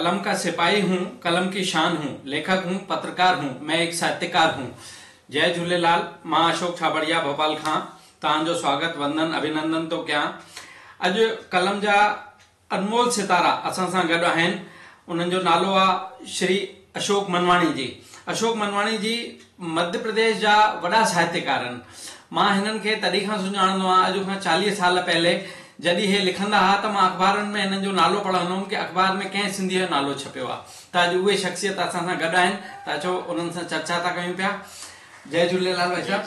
कलम का सिपाही हूँ, कलम की शान हूँ, लेखक हूँ, पत्रकार हूँ, मैं एक साहित्यकार हूँ। जय झूलेलाल। मां अशोक छाबड़िया भोपाल खां तव्हांजो स्वागत वंदन अभिनंदन तो कयां। अॼु कलम जा अनमोल सितारा असां सां गॾु आहिनि। उन्हनि जो नालो आहे श्री अशोक मनवाणी जी। अशोक मनवाणी जी मध्य प्रदेश जा वॾा साहित्यकार आहिनि। मां हिननि खे तॾहिं खां सुञाणंदो आहियां, अॼु खां 40 साल पहले जॾहिं हे लिखंदा हुआ त मां अख़बारुनि में हिननि जो नालो पढ़ंदो हुउमि कि अख़बार में कंहिं सिंधीअ जो नालो छपियो आहे। त अॼु उहे शख़्सियत असां सां गॾु आहिनि, त अचो उन्हनि सां चर्चा था कयूं पिया। जय झूलेलाल भाई साहब।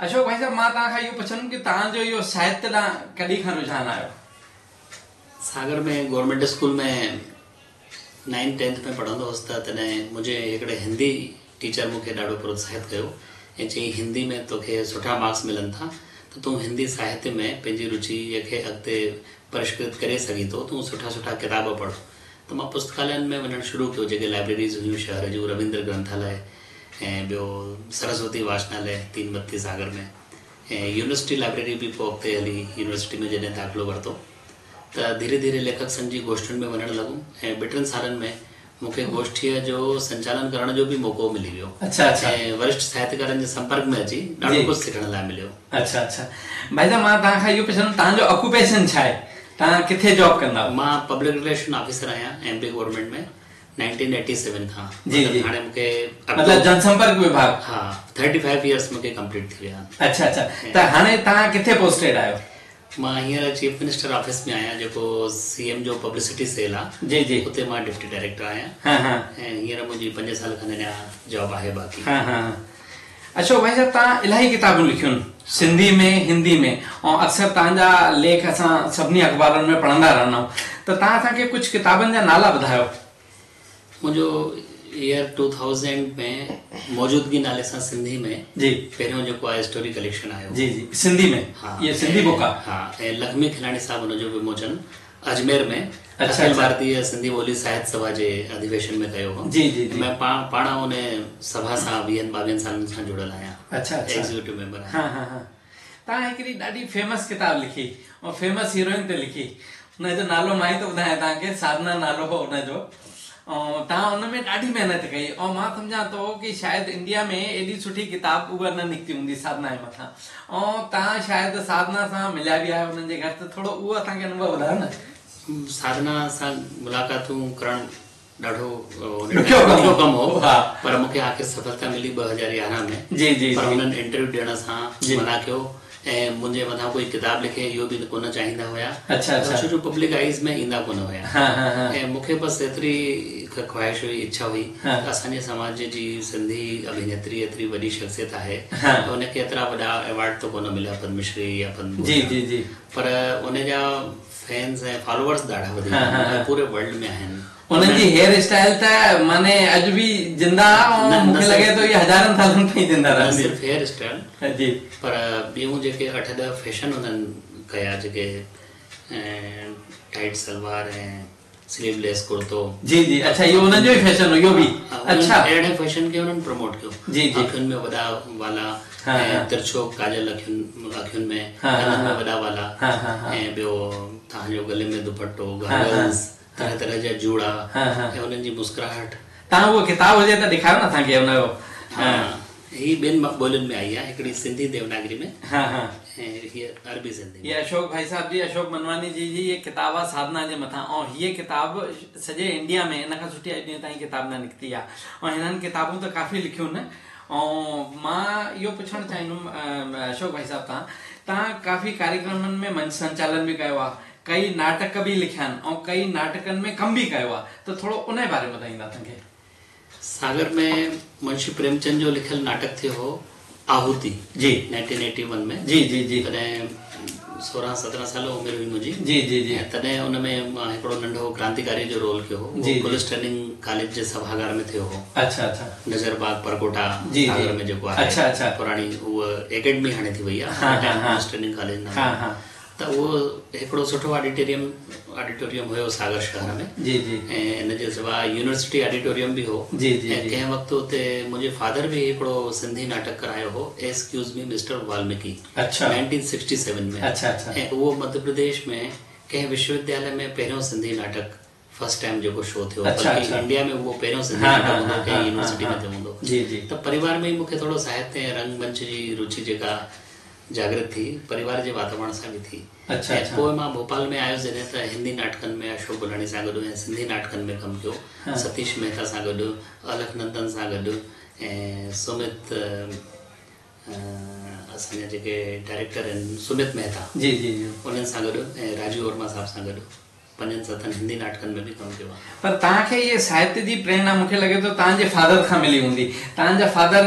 अशोक भाई साहब, मां तव्हां खां इहो पुछंदुमि कि तव्हांजो इहो साहित्य ॾांहुं कॾहिं खां रुझान आयो? सागर में गवर्नमेंट स्कूल में 9th-10th में पढ़ंदो हुउसि त तॾहिं मुंहिंजे हिकिड़े हिंदी टीचर मूंखे ॾाढो प्रोत्साहित कयो ऐं चई हिंदी में तोखे सुठा मार्क्स मिलनि था त तूं हिंदी साहित्य में पंहिंजी रुचि खे अॻिते परिष्कृत करे सघीं थो, तूं सुठा सुठा किताब पढ़। त मां पुस्तकालयनि में वञणु शुरू कयो, जेके लाइब्रेरीज़ हुयूं शहर जूं, रविंद्र ग्रंथालय ऐं ॿियो सरस्वती वाचनालय 332 सागर में, ऐं यूनिवर्सिटी लाइब्रेरी बि पोइ अॻिते हली यूनिवर्सिटी में जॾहिं दाख़िलो वरितो त धीरे धीरे लेखक संघ जी गोष्ठियुनि में वञणु लॻुमि ऐं 2-3 सालनि में मूंखे गोष्ठीअ जो संचालन करण जो बि मौक़ो मिली वियो। अच्छा अच्छा। ऐं वरिष्ठ साहित्यकारनि जे संपर्क में अची ॾाढो कुझु सिखण लाइ मिलियो। अच्छा अच्छा। भाई साहब, मां तव्हां खां इहो पुछंदुमि, तव्हांजो ऑक्यूपेशन छा आहे? तव्हां किथे जॉब कंदा आहियो? मां पब्लिक रिलेशन ऑफिसर आहियां एमपी गवर्नमेंट में 1987 खां। जी जी। हाणे मूंखे मतलब जनसंपर्क विभाग? हा, 35 इयर्स मूंखे कंप्लीट थी विया। अच्छा अच्छा। त हाणे तव्हां किथे पोस्टेड आहियो? मां हींअर चीफ मिनिस्टर ऑफिस में आहियां, जेको सीएम जो पब्लिसिटी सेल आहे। जी जी। उते मां डिप्टी डायरेक्टर आहियां। हाँ हाँ। ऐं हींअर मुंहिंजी 5 साल खनि अञा जॉब आहे बाक़ी। हाँ हाँ। अशोक भाई साहब, तव्हां इलाही किताबूं लिखियूं आहिनि, सिंधी में, हिंदी में, ऐं अक्सर तव्हांजा लेख असां सभिनी अख़बारुनि में पढ़ंदा रहंदा आहियूं। त तव्हां असांखे कुझु किताबनि जा नाला ॿुधायो। मुंहिंजो ईयर 2000 में मौजूदगी नाले सां सिंधी में जी पहिरियों जेको आहे स्टोरी कलेक्शन आयो। जी जी, सिंधी में? हाँ, ये सिंधी बुक आहे? हा। ऐं लक्ष्मी खिलाणी साहब हुनजो विमोचन अजमेर में अच्छा अखिल भारतीय सिंधी ॿोली साहित्य सभा जे अधिवेशन में कयो हो। जी जी। मैं पाण उन सभा सां 20-22 सालनि सां जुड़ियल आहियां। अच्छा अच्छा। एग्जीक्यूटिव मेंबर आहियां। हाँ हाँ हाँ। तव्हां हिकिड़ी ॾाढी फेमस किताब लिखी ऐं फेमस हीरोइन ते लिखी, हुनजो नालो मां ई थो ॿुधायां तव्हांखे, साधना नालो हो हुनजो। ऐं तव्हां हुन में ॾाढी महिनत कई ऐं मां सम्झां थो कि शायदि इंडिया में एॾी सुठी किताब उहा न निकिती हूंदी साधना जे मथां, ऐं तव्हां शायदि साधना सां मिलिया बि आहियो हुननि जे घर, त थोरो उहो असांखे अनुभव ॿुधायो न। साधना सां मुलाक़ातूं करणु ॾाढो ॾुखियो कमु हो, हा। पर मूंखे आख़िर सफलता मिली 2011 में। जी जी। पर हुननि इंटरव्यू ॾियण सां मना कयो ऐं मुंहिंजे मथां कोई किताब लिखे इहो बि कोन चाहींदा हुया। अच्छा अच्छा। छो जो पब्लिक आइज़ में ईंदा कोन हुया। हाँ हाँ हाँ। ऐं मूंखे बसि एतिरी ख्वाहिश हुई, इच्छा हुई हाँ। त असांजे समाज जी सिंधी अभिनेत्री एतिरी वॾी शख़्सियत आहे, हाँ। हुनखे एतिरा वॾा अवार्ड त कोन मिलिया, पद्मश्री या पद्म। जी जी जी। पर उनजा फैंस ऐं फॉलोअर्स ॾाढा वधीक हाँ हाँ। पूरे वर्ल्ड में आहिनि। उन्हनि जी हेयर स्टाइल त माने अॼु बि जिंदा, मूंखे लॻे थो ये हज़ारनि सालनि ताईं जिंदा रहंदी। सिर्फ़ हेयर स्टाइल जी, पर ॿियूं जेके 8-10 फैशन उन्हनि कया, जेके टाइट सलवार ऐं स्लीवलेस कुर्तो। जी जी। अच्छा, इहो उन्हनि जो ई फैशन हो, इहो बि? अच्छा। अहिड़े फैशन खे उन्हनि प्रमोट कयो। जी जी। अखियुनि में वॾा वाला ऐं तिरछो काजल अखियुनि में, कननि में वॾा वाला, ऐं ॿियो तव्हांजो गले में दुपट्टो, गॉगल्स, तरह तरह जा जूड़ा ऐं उन्हनि जी मुस्कुराहट। तव्हां उहो किताब हुजे त ॾेखारियो न असांखे हुनजो। ही 2 ॿोलियुनि में आई आहे, हिकिड़ी सिंधी देवनागरी में हाँ हाँ, ऐं हीअ अरबी सिंधी। ये अशोक भाई साहब जी, अशोक मनवानी जी जी ये किताब आहे साधना जे मथां, ऐं हीअ किताब सॼे इंडिया में इन खां सुठी अॼु ताईं किताब न निकिती आहे। ऐं हिननि किताबूं त काफ़ी लिखियूं आहिनि। ऐं मां इहो पुछणु चाहींदुमि अशोक भाई साहब, तव्हां काफ़ी कार्यक्रमनि में मंच संचालन बि कयो आहे, कई नाटक बि लिखिया आहिनि ऐं कई नाटकनि में कमु बि कयो आहे, त थोरो उन जे बारे में ॿुधाईंदा असांखे। सागर में मुंशी प्रेमचंद जो लिखियल नाटक थियो हो आहुति जी 1981 में। जी जी जी। तॾहिं 16-17 साल उमिरि हुई मुंहिंजी। जी जी जी। तॾहिं उन में मां हिकिड़ो नंढो क्रांतिकारी जो रोल कयो हो। जी। पुलिस ट्रेनिंग कॉलेज जे सभागार में थियो हो। अच्छा अच्छा। नजरबाग परकोटा सागर में जेको आहे। अच्छा अच्छा। पुराणी उहा एकेडमी हाणे थी वई आहे, पुलिस ट्रेनिंग कॉलेज नालो। हाँ हाँ। त उहो हिकिड़ो सुठो ऑडिटोरियम हुयो सागर शहर में। जी जी। ऐं इन जे सवाइ यूनिवर्सिटी ऑडिटोरियम बि हो। जी जी। ऐं कंहिं वक़्तु उते मुंहिंजे फादर बि हिकिड़ो सिंधी नाटक करायो हो, एक्सक्यूज़ मी मिस्टर वाल्मीकि। अच्छा। 1967 में। अच्छा अच्छा। ऐं उहो मध्य प्रदेश में कंहिं विश्वविद्यालय में पहिरियों सिंधी नाटक फर्स्ट टाइम जो शो थियो, अच्छा, बल्कि अच्छा। इंडिया में वो पहिरियों सिंधी हाँ, नाटक हाँ, हूंदो हाँ, कंहिं हाँ, यूनिवर्सिटी हाँ, में थियो हूंदो। जी जी। त परिवार में ही मूंखे थोरो साहित्य ऐं रंगमंच जी रुचि जेका जागृत थी परिवार जे वातावरण सां बि थी। अच्छा, ऐं अच्छा। पोइ मां भोपाल में आयुसि जॾहिं त हिंदी नाटकनि में अशोक गुलाणी सां गॾु ऐं सिंधी नाटकनि में कमु कयो, हाँ। सतीश मेहता सां गॾु, अलखनंदन सां गॾु ऐं सुमित असांजा जेके डायरेक्टर आहिनि सुमित मेहता जी जी जी। उन्हनि सां गॾु ऐं राजू वर्मा साहब सां गॾु 5-7 हिंदी नाटकनि में बि कमु कयो आहे। पर तव्हांखे ये साहित्य जी प्रेरणा मूंखे लॻे थो तव्हांजे फादर खां मिली हूंदी। तव्हांजा फादर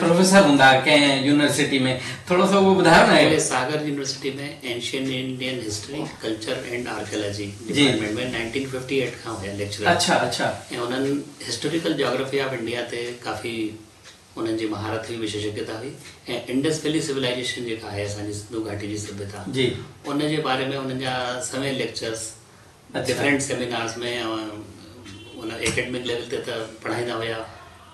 प्रोफेसर हूंदा कंहिं यूनिवर्सिटी में, थोरो सो उहो ॿुधायो न। उहे सागर यूनिवर्सिटी में ancient Indian history culture and archaeology जी। डिपार्टमेंट में 1958 खां हुया लेक्चरर। अच्छा अच्छा। ऐं उन्हनि हिस्टोरिकल जोग्राफी ऑफ इंडिया ते काफ़ी उन्हनि जी महारत हुई, विशेषज्ञता हुई। ऐं इंडस वैली सिविलाइजेशन जेका आहे असांजी सिंधु घाटी जी सभ्यता जी, उन जे बारे में उन्हनि जा समय लेक्चर्स डिफरेंट सेमिनार्स में उन एकेडमिक लेवल ते त पढ़ाईंदा हुया,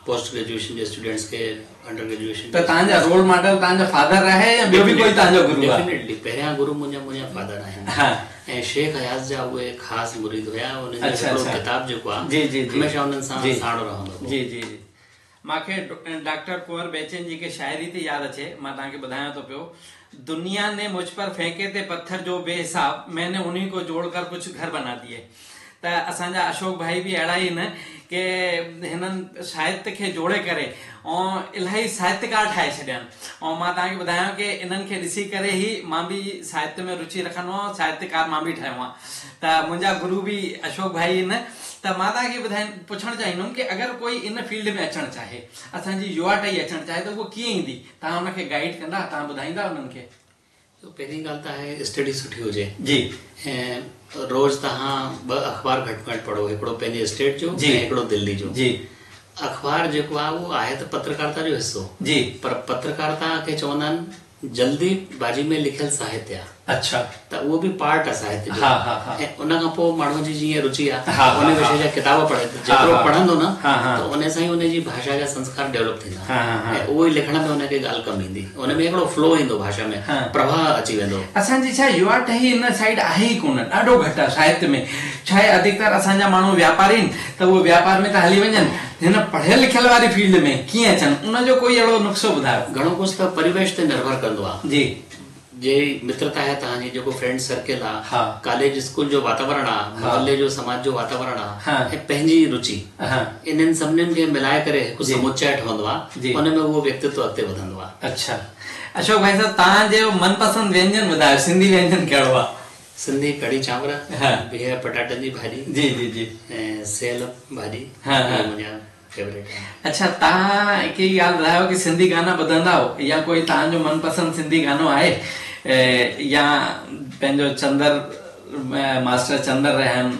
पोस्ट ग्रेजुएशन जे स्टूडेंट्स खे, अंडर ग्रेजुएशन। त तव्हांजा रोल मॉडल तव्हांजा फादर रहे या ॿियो बि कोई तव्हांजो गुरु आहे? डेफिनेटली पहिरियां गुरु मुंहिंजा फादर आहिनि। हाँ। ऐं शेख हयास जा उहे ख़ासि मुरीद हुया। उन्हनि जो अच्छा, हिकिड़ो अच्छा। किताब जेको आहे जी जी जी। हमेशह उन्हनि सां जी। साण रहंदो हो। जी जी जी। मूंखे डॉक्टर कुंवर बेचैन जी के शायरी ते यादि अचे, मां तव्हांखे ॿुधायां थो पियो। दुनिया ने मुझ पर फेंके थे पत्थर जो बेहिसाब, मैंने उन्हीं को जोड़कर कुछ घर बना दिए। त असांजा अशोक भाई बि अहिड़ा ई आहिनि कि हिननि साहित्य खे जोड़े करे ऐं इलाही साहित्यकार ठाहे छॾिया आहिनि। ऐं मां तव्हांखे ॿुधायां कि इन्हनि खे ॾिसी करे ई मां बि साहित्य में रुचि रखंदो आहियां, साहित्यकार मां बि ठहियो आहियां। त मुंहिंजा गुरु बि अशोक भाई आहिनि। त मां तव्हांखे पुछणु चाहींदुमि कि अगरि कोई इन फील्ड में अचणु चाहे, असांजी युवा टही अचणु चाहे, त उहो कीअं ईंदी? तव्हां हुनखे गाइड कंदा, तव्हां ॿुधाईंदा उन्हनि खे? पहिरीं ॻाल्हि त आहे स्टडी सुठी हुजे जी। ऐं रोज़ तव्हां 2 अख़बार घटि में घटि पढ़ो, हिकिड़ो पंहिंजे स्टेट जो जी। ऐं हिकिड़ो दिल्ली जो। जी। अख़बार जेको आहे उहो आहे त पत्रकारिता जो हिसो जी। पर पत्रकारिता खे चवंदा आहिनि जल्दी बाजी में लिखियल साहित्य आहे। अच्छा। त उहो बि पार्ट आहे साहित्य जो। हा हा हा। ऐं उन खां पोइ माण्हू जी जीअं रुचि आहे हा, हा, उन हा। विषय जा किताब पढ़े त जेतिरो हा, हा। पढ़ंदो न हा, हा। त उन सां ई उन जी भाषा जा संस्कार डेवलप थींदा। हा, हा, हा। ऐं उहो ई लिखण में उनखे ॻाल्हि कमु ईंदी, उन में हिकिड़ो फ्लो ईंदो भाषा में, हा। प्रवाह अची वेंदो। असांजी छा युवा टही इन साइड आहे ई कोन, ॾाढो घटि आहे साहित्य में। छा आहे अधिकतर असांजा माण्हू व्यापारी आहिनि त उहे व्यापार में था हली वञनि, हिन पढ़ियल लिखियल वारी फील्ड में कीअं अचनि, उनजो कोई अहिड़ो नुस्ख़ो ॿुधायो? घणो कुझु त परिवेश ते निर्भर कंदो आहे। जी। जे मित्रता आहे तव्हांजी, जेको फ्रेंड सर्किल आहे, हा। कॉलेज स्कूल जो वातावरण आहे, हा। मोहल्ले जो समाज जो वातावरण हा। आहे, ऐं पंहिंजी रुचि, हा। इन्हनि सभिनीनि खे मिलाए करे हिकु जी। समुच्चय ठहंदो जी। आहे, उन में उहो व्यक्तित्व अॻिते वधंदो आहे। अच्छा। अशोक भाई साहब, तव्हांजो मनपसंद व्यंजन ॿुधायो, सिंधी व्यंजन कहिड़ो आहे? सिंधी कढ़ी चांवर, हा। बिह पटाटनि जी भाॼी, जी जी जी। ऐं सेयल भाॼी, हा, हा। इहे मुंहिंजा फेवरेट आहिनि। अच्छा, तव्हां हिकु ई ॻाल्हि ॿुधायो कि सिंधी गाना ॿुधंदा हो या कोई तव्हांजो मनपसंद सिंधी गानो आहे, या पंहिंजो चंदर मास्टर चंदर रहिया आहिनि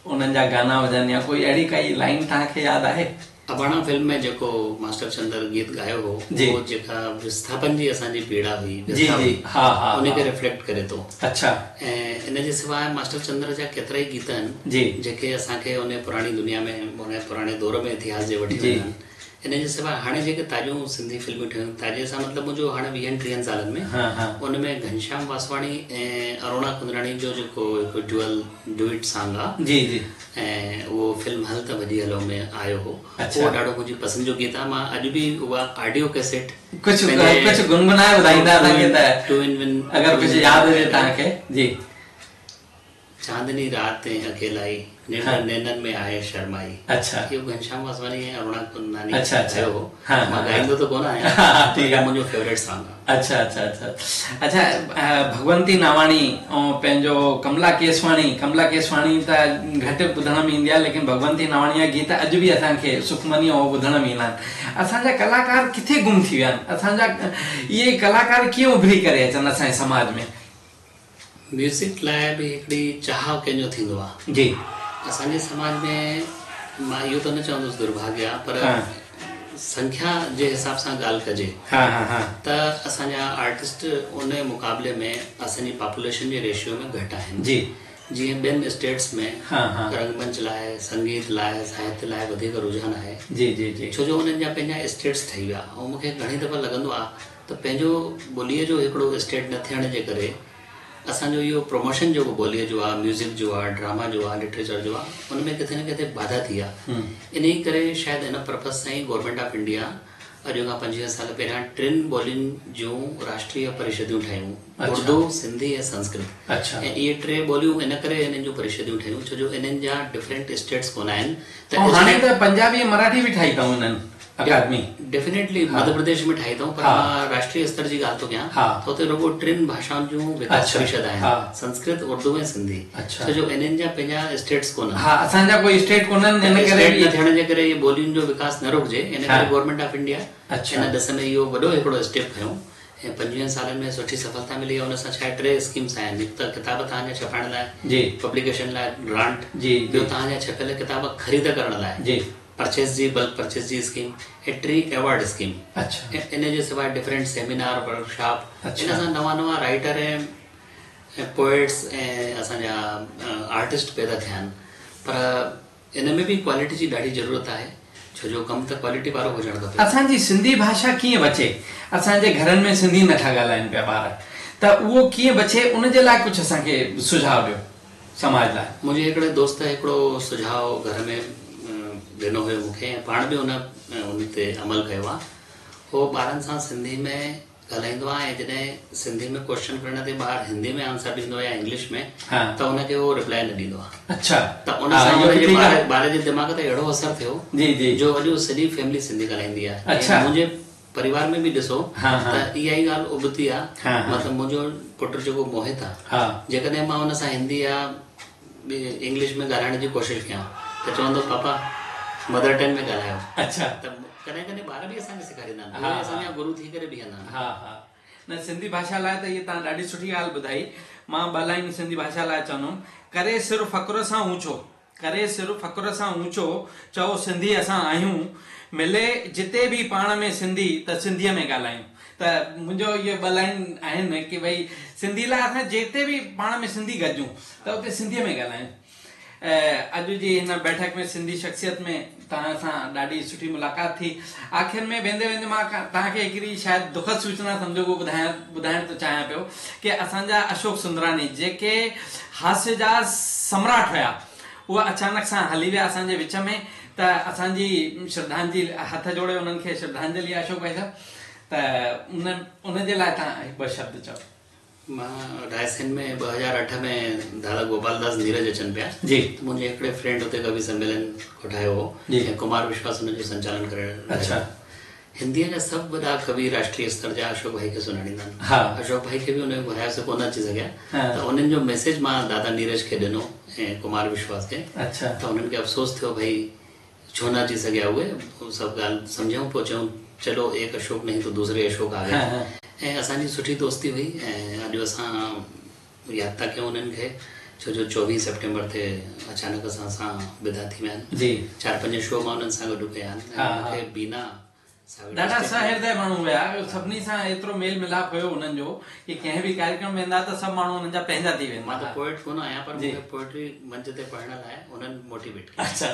उन्हनि जा गाना हुजनि, या कोई अहिड़ी काई लाइन तव्हांखे यादि आहे? अबाणा फिल्म में जेको मास्टर चंदर गीत गायो हो, जी। उहो जेका विस्थापन जी असांजी पीड़ा हुई, जी जी। हा हा। उनखे रिफ्लेक्ट करे थो। अच्छा। ऐं इन जे सवाइ मास्टर चंद्र जा केतिरा ई गीत आहिनि जी। जेके असांखे उन पुराणी दुनिया में, उन पुराणे दौर में इतिहास जे वठी जी। वेंदा आहिनि। इन जे सवाइ हाणे जेके ताज़ियूं सिंधी फिल्मूं ठहियूं, ताज़े सां मतिलबु मुंहिंजो हाणे 20-30 सालनि में, हा हा। उन में घनश्याम वासवाणी ऐं अरुणा कुंदराणी जो जेको हिकु ड्यूइट सॉन्ग आहे, जी जी। ऐं उहो फिल्म हल त भॼी हलो में आयो हो। अच्छा। उहो ॾाढो मुंहिंजी पसंदि जो गीत आहे। मां अॼु बि उहा ऑडियो कैसेट कुझु गुनगुनाए ॿुधाईंदा असांखे त, 2-in-1 अगरि कुझु यादि हुजे तव्हांखे? जी। चांदनी रात ऐं अकेलाई, हाँ। नैनन में आहे शर्माई। अच्छा। इहो घनश्याम वासवाणी ऐं अरुणा कुंदरानी अच्छा, अच्छा। गायो हो। हाँ, मां हाँ, ॻाईंदो त कोन आहियां, हाँ, ठीक आहे। मुंहिंजो फेवरेट सॉन्ग आहे। अच्छा अच्छा अच्छा। अच्छा, भगवंती नावाणी ऐं पंहिंजो कमला केसवाणी त घटि ॿुधण में ईंदी आहे, लेकिन भगवंती नावाणी जा गीत अॼु बि असांखे सुखमनी ऐं ॿुधण में ईंदा आहिनि। असांजा कलाकार किथे गुम थी विया आहिनि? असांजा इहे कलाकार कीअं उभरी करे अचनि असांजे समाज में? म्यूज़िक लाइ बि हिकिड़ी चाह कंहिंजो थींदो आहे। जी। असांजे समाज में मां इहो त न चवंदुसि दुर्भाग्य आहे, पर हाँ। संख्या जे हिसाब सां ॻाल्हि कजे हा हा हा। त असांजा आर्टिस्ट उन मुक़ाबले में असांजी पॉपुलेशन जे रेशियो में घटि आहिनि। जी। जीअं ॿियनि स्टेट्स में हाँ, हाँ। रंगमंच लाइ, संगीत लाइ, साहित्य लाइ वधीक रुझान आहे। जी जी जी। छो जो उन्हनि जा पंहिंजा स्टेट्स ठही विया, ऐं मूंखे घणी दफ़ा लॻंदो आहे त पंहिंजो ॿोलीअ जो हिकिड़ो स्टेट न थियण जे करे असांजो इहो प्रमोशन जो ॿोलीअ जो आहे, म्यूज़िक जो आहे, ड्रामा जो आहे, लिटरेचर जो आहे, उनमें किथे न किथे बाधा थी आहे। इन ई करे शायदि इन पर्पज़ सां ई गवर्नमेंट ऑफ इंडिया अॼु खां 25 साल पहिरियां 3 ॿोलियुनि जूं राष्ट्रीय परिषदियूं ठाहियूं, उर्दू, सिंधी ऐं संस्कृत। ऐं इहे 3 ॿोलियूं इन करे इन्हनि जूं परिषदियूं ठाहियूं छो जो इन्हनि जा डिफरेंट स्टेट्स कोन आहिनि। त हाणे त पंजाबी ऐं मराठी बि ठाही अथऊं इन्हनि अकादमी। डेफिनेटली मध्य प्रदेश में ठाही अथऊं, पर मां राष्ट्रीय स्तर जी ॻाल्हि थो कयां त हुते रुॻो 3 भाषाउनि जूं विकास परिषद आहिनि, संस्कृत, उर्दू ऐं सिंधी। छो जो इन्हनि जा पंहिंजा स्टेट्स कोन आहिनि, असांजा कोई स्टेट कोन्हनि, इन करे न थियण जे करे इहे ॿोलियुनि जो विकास न रुकिजे। इन करे गवर्नमेंट ऑफ इंडिया इन ॾिस में इहो वॾो हिकिड़ो स्टेप खयों ऐं 25 सालनि में सुठी सफलता मिली आहे। उन सां छा 3 स्कीम्स आहिनि, हिकु त किताब तव्हांजा छपाइण लाइ, पब्लिकेशन लाइ ग्रांट, ॿियो तव्हांजा छपियल किताब ख़रीद करण लाइ परचेस जी, बल्क परचेस जी स्कीम, ऐं 3 अवॉर्ड स्कीम। इन जे सवाइ डिफरेंट सेमिनार, वर्कशॉप, इन सां नवां राइटर ऐं पोइट्स ऐं असांजा आर्टिस्ट पैदा थिया आहिनि। पर इन में बि क्वालिटी जी ॾाढी ज़रूरत आहे छो जो कमु त क्वालिटी वारो हुजणु खपे। असांजी सिंधी भाषा कीअं बचे? असांजे घरनि में सिंधी नथा ॻाल्हाइनि पिया ॿार, त उहो कीअं बचे? उनजे लाइ कुझु असांखे सुझाव ॾियो समाज लाइ। मुंहिंजे हिकिड़े दोस्त हिकिड़ो सुझाव घर में ॾिनो हुयो मूंखे, ऐं पाण बि उन ते अमल कयो आहे। उहो ॿारनि सां सिंधी में ॻाल्हाईंदो आहे ऐं जॾहिं सिंधी में क्वेश्चन करण ते ॿारु हिंदी में आंसर ॾींदो या इंग्लिश में, त उनखे उहो रिप्लाई न ॾींदो आहे। त उन सां ॿार जे दिमाग़ ते अहिड़ो असरु थियो जो अॼु सॼी फैमिली सिंधी ॻाल्हाईंदी आहे। मुंहिंजे परिवार में बि ॾिसो त इहा ई ॻाल्हि उबती आहे। मतिलबु मुंहिंजो पुटु जेको मोहित आहे, जेकॾहिं मां हुन सां हिंदी या इंग्लिश में ॻाल्हाइण जी कोशिशि कयां त चवंदो पापा मदर टंग में ॻाल्हायो। त कॾहिं कॾहिं ॿार बि असांखे सेखारींदा आहिनि, असांजा गुरु थी करे बीहंदा आहिनि। न, सिंधी भाषा लाइ त इहा तव्हां ॾाढी सुठी ॻाल्हि ॿुधाई। मां ॿ लाइन सिंधी भाषा लाइ चवंदुमि, करे सिर फ़ख़्र सां ऊचो, करे सिर फ़ख़्र सां ऊचो, चओ सिंधी असां आहियूं, मिले जिते बि पाण में सिंधी त सिंधीअ में ॻाल्हायूं। त मुंहिंजो इहे 2 लाइन आहिनि कि भई सिंधी लाइ असां जिते बि पाण में सिंधी गॾिजूं त उते सिंधीअ में ॻाल्हायूं। अॼु जी हिन बैठक में सिंधी शख़्सियत में तव्हां सां ॾाढी सुठी मुलाक़ात थी। आख़िर में वेंदे वेंदे मां तव्हांखे हिकिड़ी शायदि दुखद सूचना सम्झो को ॿुधाइण थो चाहियां पियो कि असांजा अशोक सुंदरानी जेके हास्य जा सम्राट हुया, उहा अचानक सां हली विया असांजे विच में। त असांजी श्रद्धांजलि, हथ जोड़े उन्हनि खे श्रद्धांजलि आहे अशोक भाई साहब। त उनजे लाइ तव्हां 2 शब्द चओ। मां रायसेन में 2008 में दादा गोपाल दास नीरज अचनि पिया जी, मुंहिंजे हिकिड़े फ्रेंड हुते कवि सम्मेलन कोठायो हो ऐं कुमार विश्वास हुनजो संचालन करे। हिंदीअ जा सभु वॾा कवि राष्ट्रीय स्तर जा अशोक भाई खे सुञाणींदा आहिनि। अशोक भाई खे बि उन घुरायोसीं, कोन अची सघिया, त उन्हनि जो मैसेज मां दादा नीरज खे ॾिनो ऐं कुमार विश्वास खे। त उन्हनि खे अफ़सोस थियो भई छो न अची सघिया उहे। सभु ॻाल्हि सम्झूं, पोइ चयूं चलो एक अशोक नहीं तो दूसरे अशोक आ गए। ऐं असांजी सुठी दोस्ती हुई ऐं अॼु असां यादि था कयूं उन्हनि खे छो जो 24 सेप्टेम्बर ते अचानक असां विदा थी विया आहिनि। 4-5 शो मां उन्हनि सां गॾु कया आहिनि। बीना ॾाढा सहृदय माण्हू हुया, सभिनी सां एतिरो मेल मिलाप हुयो उन्हनि जो कि कंहिं बि कार्यक्रम वेंदा त सभु माण्हू उन्हनि जा पंहिंजा थी वेंदा। मां त पोइट कोन आहियां, पर मूंखे पोइट्री मंच ते पढ़ण लाइ उन्हनि मोटिवेट कयो। अच्छा,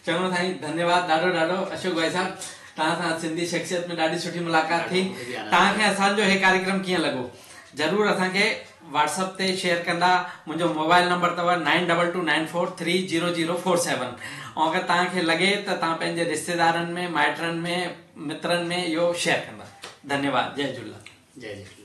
चङो साईं, धन्यवाद ॾाढो अशोक भाई साहब। तव्हां सां सिंधी शख़्सियत में ॾाढी सुठी मुलाक़ात थी। तव्हांखे असांजो हे कार्यक्रम कीअं लॻो ज़रूरु असांखे व्हाट्सअप ते शेयर कंदा। मुंहिंजो मोबाइल नंबर अथव 9229430047। ऐं अगरि तव्हांखे लॻे त तव्हां पंहिंजे रिश्तेदारनि में, माइटनि में, मित्रनि में इहो शेयर कंदा। धन्यवाद। जय झूलेलाल। जय झूलेलाल।